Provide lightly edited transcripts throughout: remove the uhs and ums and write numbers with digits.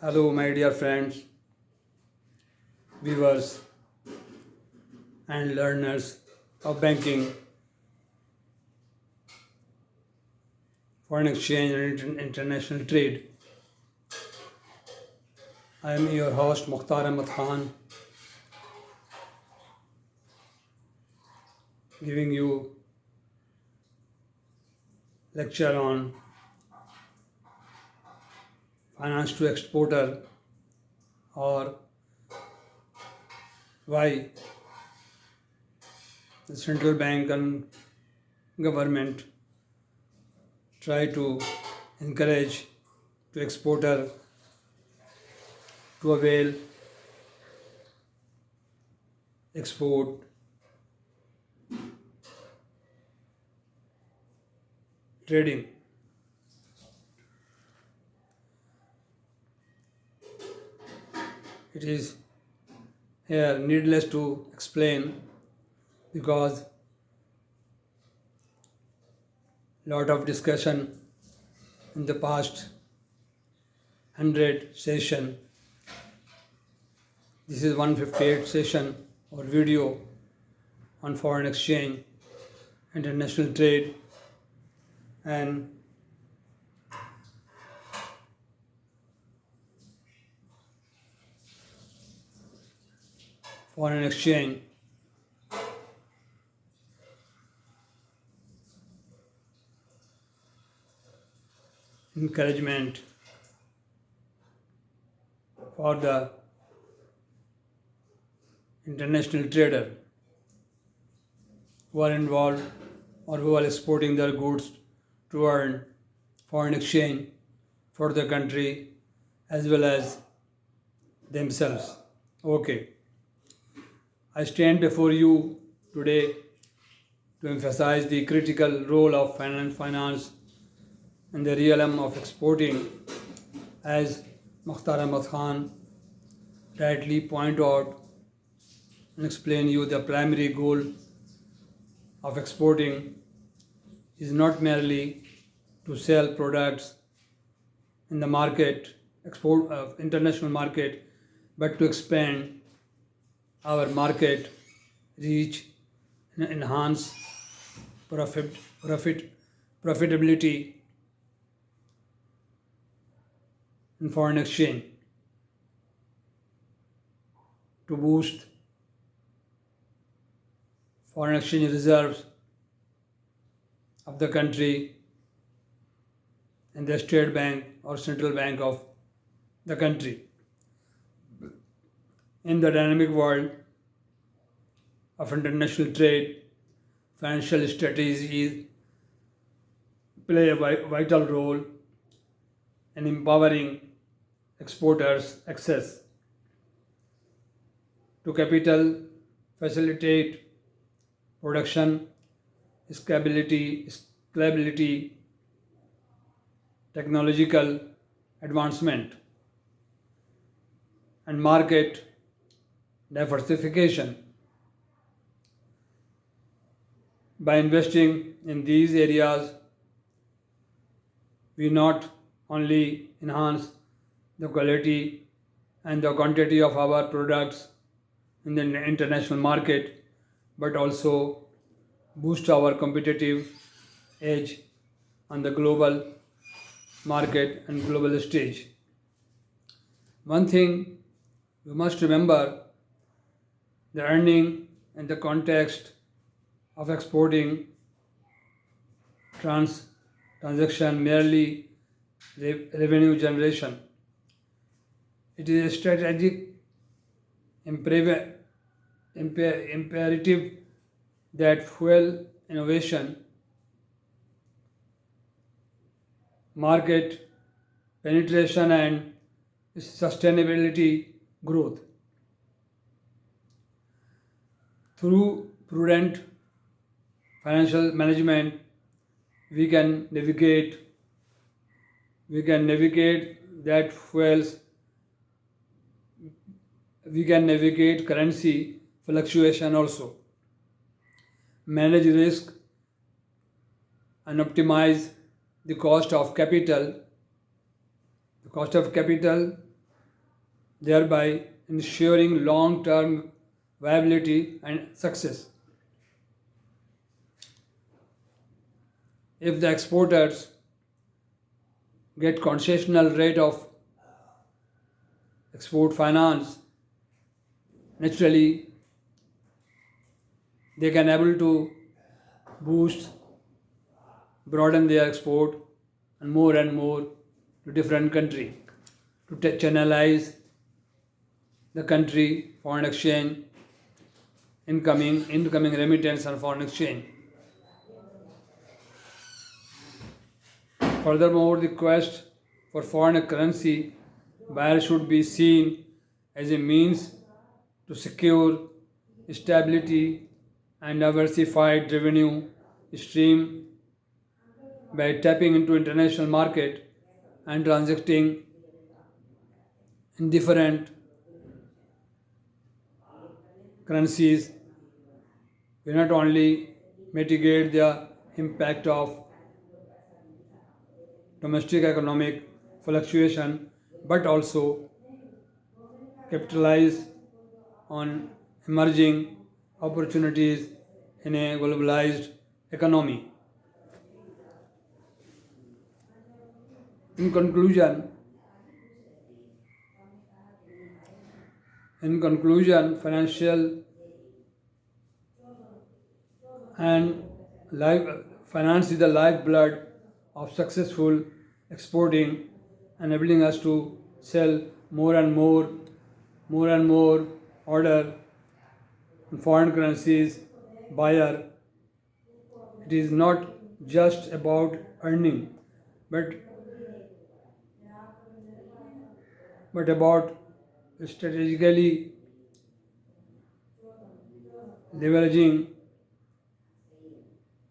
Hello, my dear friends, viewers, and learners of banking, foreign exchange, and international trade. I am your host, Mukhtar Ahmed Khan, giving you lecture on finance to exporter, or why the central bank and government try to encourage to exporter to avail export trading. It is here needless to explain because lot of discussion in the past 100 session. This is 158 session or video on foreign exchange, international trade, and foreign exchange encouragement for the international trader who are involved or who are exporting their goods to earn foreign exchange for the country as well as themselves. Okay, I stand before you today to emphasize the critical role of finance in the realm of exporting, as Mukhtar Ahmed Khan rightly point out and explain you the primary goal of exporting is not merely to sell products in the market, international market, but to expand our market reach and enhance profitability in foreign exchange, to boost foreign exchange reserves of the country and the state bank or central bank of the country. In the dynamic world of international trade, financial strategies play a vital role in empowering exporters' access to capital, facilitate production, scalability, technological advancement, and market diversification. By investing in these areas, we not only enhance the quality and the quantity of our products in the international market, but also boost our competitive edge on the global market and global stage. One thing you must remember, the earning in the context of exporting transaction merely revenue generation. It is a strategic imperative that fuel innovation, market penetration, and sustainability growth. Through prudent financial management, we can navigate that fuels, we can navigate currency fluctuation also, manage risk, and optimize the cost of capital thereby ensuring long-term viability and success. If the exporters get concessional rate of export finance, naturally they can able to boost, broaden their export and more to different country to channelize the country foreign exchange incoming remittance and foreign exchange. Furthermore, the quest for foreign currency buyer should be seen as a means to secure stability and diversified revenue stream by tapping into international market and transacting in different currencies. We not only mitigate the impact of domestic economic fluctuation but also capitalize on emerging opportunities in a globalized economy. In conclusion, financial and finance is the lifeblood of successful exporting, enabling us to sell more and more order in foreign currencies buyer. It is not just about earning, but about strategically leveraging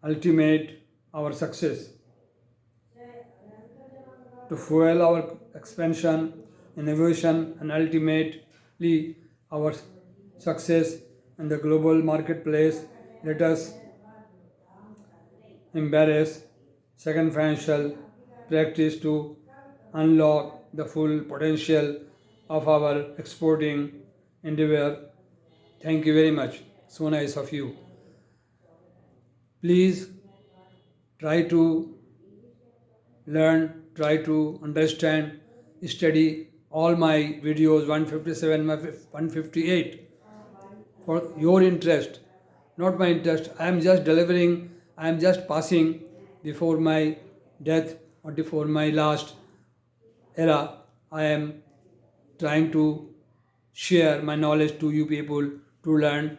ultimate our success to fuel our expansion, innovation, and ultimately our success in the global marketplace. Let us embrace second financial practice to unlock the full potential of our exporting endeavor. Thank you very much. So nice of you. Please try to learn, try to understand, study all my videos 157, 158 for your interest, not my interest. I am just delivering, I am just passing before my death or before my last era. I am trying to share my knowledge to you people to learn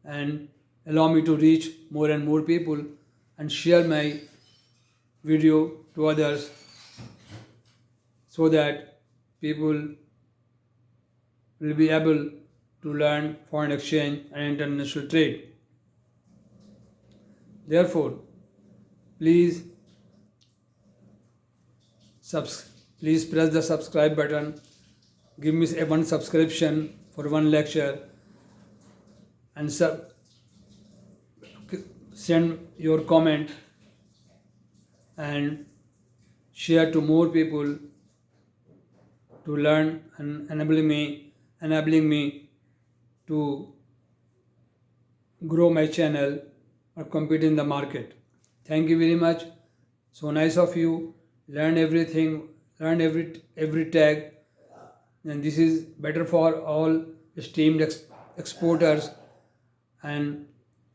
and allow me to reach more and more people and share my video to others so that people will be able to learn foreign exchange and international trade. Therefore, please press the subscribe button, give me one subscription for one lecture, and send your comment and share to more people to learn and enabling me to grow my channel or compete in the market. Thank you very much. So nice of you. Learn everything, learn every tag, and this is better for all esteemed exporters and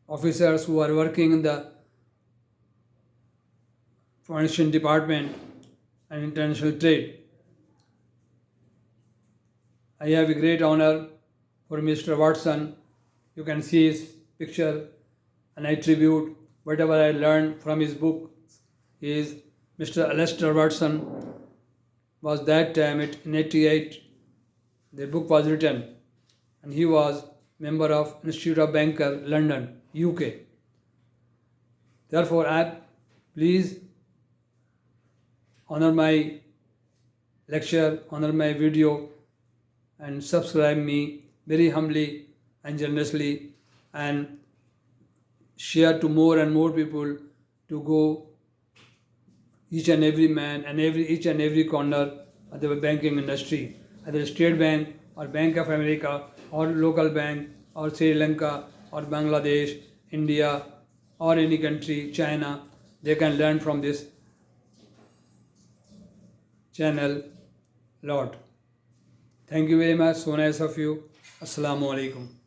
officers who are working in the foreign exchange department and international trade. I have a great honor for Mr. Watson. You can see his picture and I tribute whatever I learned from his book. He is Mr. Alistair Watson. Was that time in 88 the book was written, and he was member of Institute of Banker, London, UK. Therefore, please honor my lecture, honor my video, and subscribe me very humbly and generously, and share to more and more people to go each and every man and each and every corner of the banking industry, either State Bank or Bank of America or local bank or Sri Lanka or Bangladesh, India or any country, China, they can learn from this channel lot. Thank you very much. So nice of you. Assalamu alaikum.